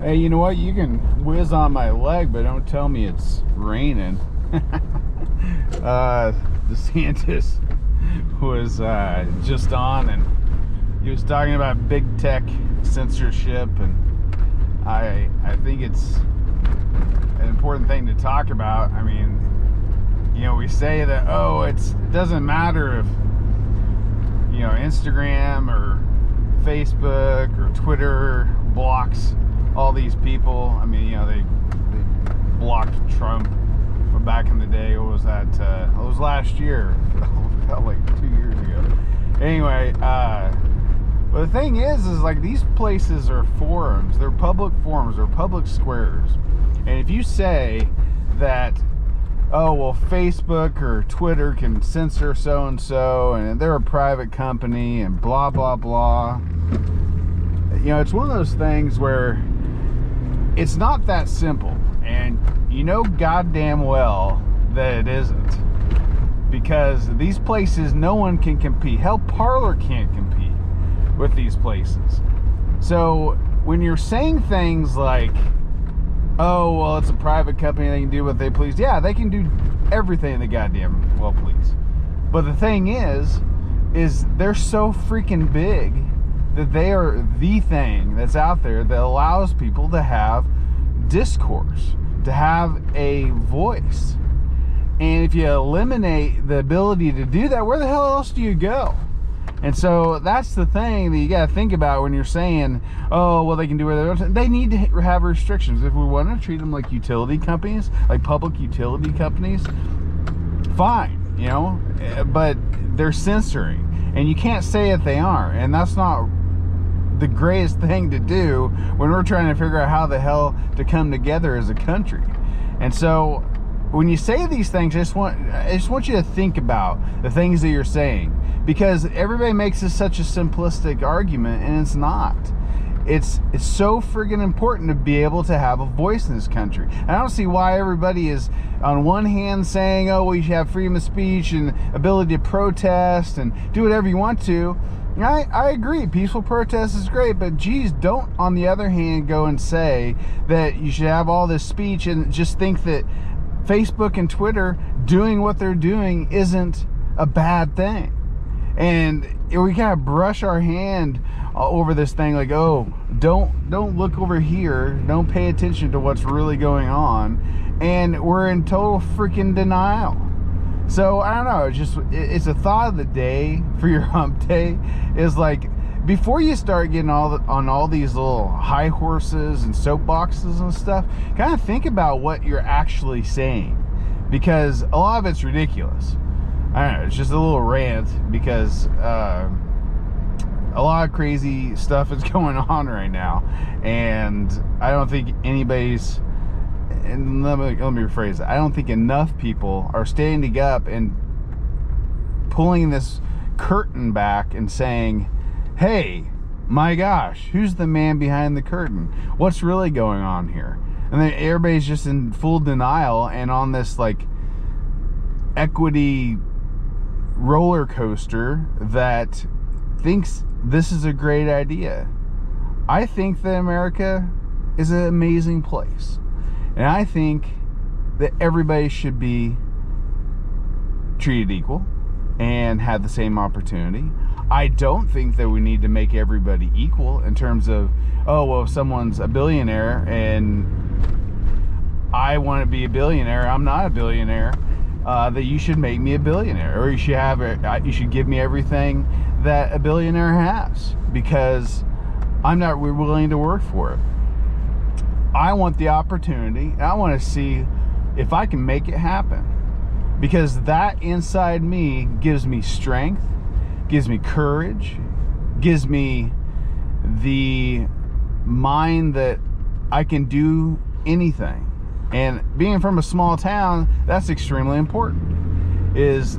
Hey, you know what? You can whiz on my leg, but don't tell me it's raining. DeSantis was just on, and he was talking about big tech censorship, and I think it's an important thing to talk about. I mean, you know, we say that, oh, it doesn't matter if, you know, Instagram or Facebook or Twitter blocks all these people. I mean, you know, they blocked Trump back in the day. What was that? It was last year. It felt like 2 years ago. Anyway, but the thing is like these places are forums. They're public forums. They're public squares. And if you say that, oh, well, Facebook or Twitter can censor so-and-so and they're a private company and blah, blah, blah. You know, it's one of those things where it's not that simple. And you know goddamn well that it isn't. Because these places, no one can compete. Hell, Parler can't compete with these places. So when you're saying things like, oh, well, it's a private company, they can do what they please. Yeah, they can do everything they goddamn well please. But the thing is they're so freaking big that they are the thing that's out there that allows people to have discourse, to have a voice. And if you eliminate the ability to do that, where the hell else do you go? And so that's the thing that you got to think about when you're saying, oh, well, they can do whatever they want. They need to have restrictions. If we want to treat them like utility companies, like public utility companies, fine, you know, but they're censoring. And you can't say that they aren't. And that's not the greatest thing to do when we're trying to figure out how the hell to come together as a country. And so when you say these things, I just want you to think about the things that you're saying, because everybody makes this such a simplistic argument, and it's not. It's so friggin' important to be able to have a voice in this country. And I don't see why everybody is on one hand saying, oh, well, you should have freedom of speech and ability to protest and do whatever you want to. I agree, peaceful protest is great, but geez, don't on the other hand go and say that you should have all this speech and just think that Facebook and Twitter doing what they're doing isn't a bad thing. And we kind of brush our hand over this thing like, oh, don't look over here, don't pay attention to what's really going on, and we're in total freaking denial. So I don't know, it's a thought of the day for your hump day, is like, before you start getting on all these little high horses and soapboxes and stuff, kind of think about what you're actually saying, because a lot of it's ridiculous. I don't know, it's just a little rant, because a lot of crazy stuff is going on right now, and I don't think anybody's, and let me rephrase it, I don't think enough people are standing up and pulling this curtain back and saying, hey, my gosh, who's the man behind the curtain? What's really going on here? And then everybody's just in full denial and on this like equity roller coaster that thinks this is a great idea. I think that America is an amazing place. And I think that everybody should be treated equal and have the same opportunity. I don't think that we need to make everybody equal in terms of, oh, well, if someone's a billionaire and I want to be a billionaire, I'm not a billionaire, that you should make me a billionaire, or you should give me everything that a billionaire has, because I'm not willing to work for it. I want the opportunity. I want to see if I can make it happen, because that inside me gives me strength, gives me courage, gives me the mind that I can do anything. And being from a small town, that's extremely important, is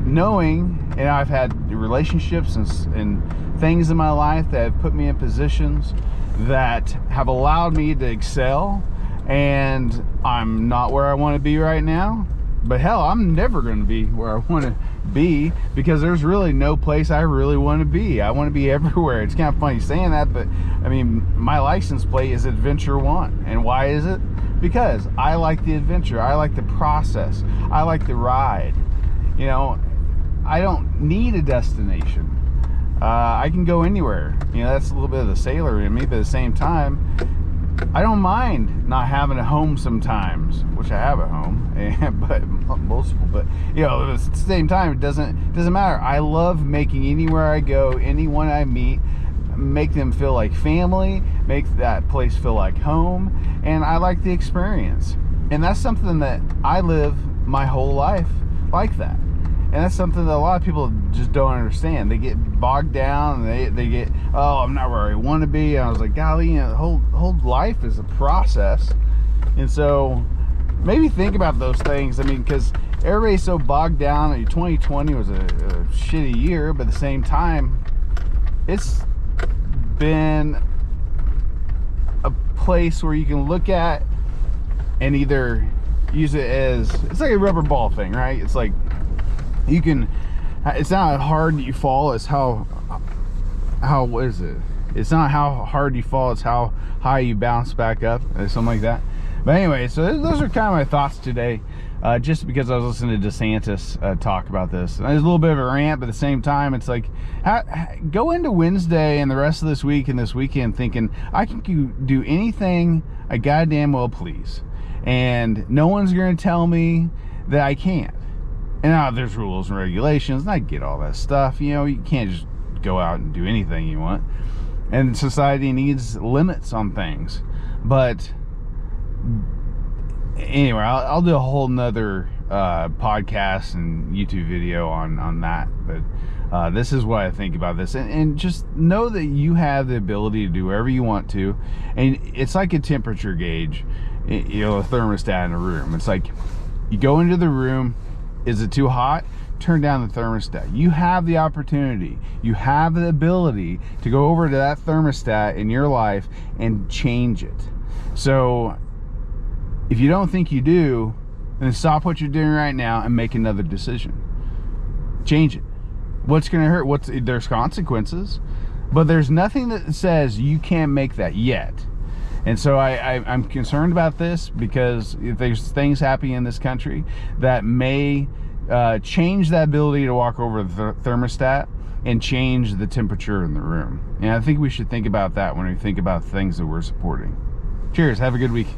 knowing, and I've had relationships and things in my life that have put me in positions that have allowed me to excel, and I'm not where I want to be right now, but hell, I'm never going to be where I want to be, because there's really no place I really want to be. I want to be everywhere. It's kind of funny saying that, but I mean, my license plate is Adventure One. And why is it? Because I like the adventure. I like the process. I like the ride. You know, I don't need a destination. I can go anywhere. You know, that's a little bit of the sailor in me, but at the same time, I don't mind not having a home sometimes, which I have a home, but most people, but you know, at the same time, it doesn't matter. I love making anywhere I go, anyone I meet, make them feel like family, make that place feel like home, and I like the experience. And that's something that I live my whole life like that. And that's something that a lot of people just don't understand. They get bogged down, and they get, oh, I'm not where I want to be. And I was like, golly, you know, the whole life is a process. And so maybe think about those things. I mean, because everybody's so bogged down. 2020 was a shitty year, but at the same time, it's been a place where you can look at and either use it as, it's like a rubber ball thing, right? It's like, you can, it's not how hard you fall, it's how what is it? It's not how hard you fall, it's how high you bounce back up, or something like that. But anyway, so those are kind of my thoughts today, just because I was listening to DeSantis talk about this. And there's a little bit of a rant, but at the same time, it's like, go into Wednesday and the rest of this week and this weekend thinking, I can do anything I goddamn well please. And no one's going to tell me that I can't. And now there's rules and regulations, and I get all that stuff. You know, you can't just go out and do anything you want. And society needs limits on things. But anyway, I'll do a whole nother podcast and YouTube video on that. But this is what I think about this. And just know that you have the ability to do whatever you want to. And it's like a temperature gauge, you know, a thermostat in a room. It's like you go into the room. Is it too hot? Turn down the thermostat. You have the opportunity. You have the ability to go over to that thermostat in your life and change it. So if you don't think you do, then stop what you're doing right now and make another decision. Change it. What's going to hurt? There's consequences, but there's nothing that says you can't make that yet. And so I'm concerned about this because there's things happening in this country that may change that ability to walk over the thermostat and change the temperature in the room. And I think we should think about that when we think about things that we're supporting. Cheers. Have a good week.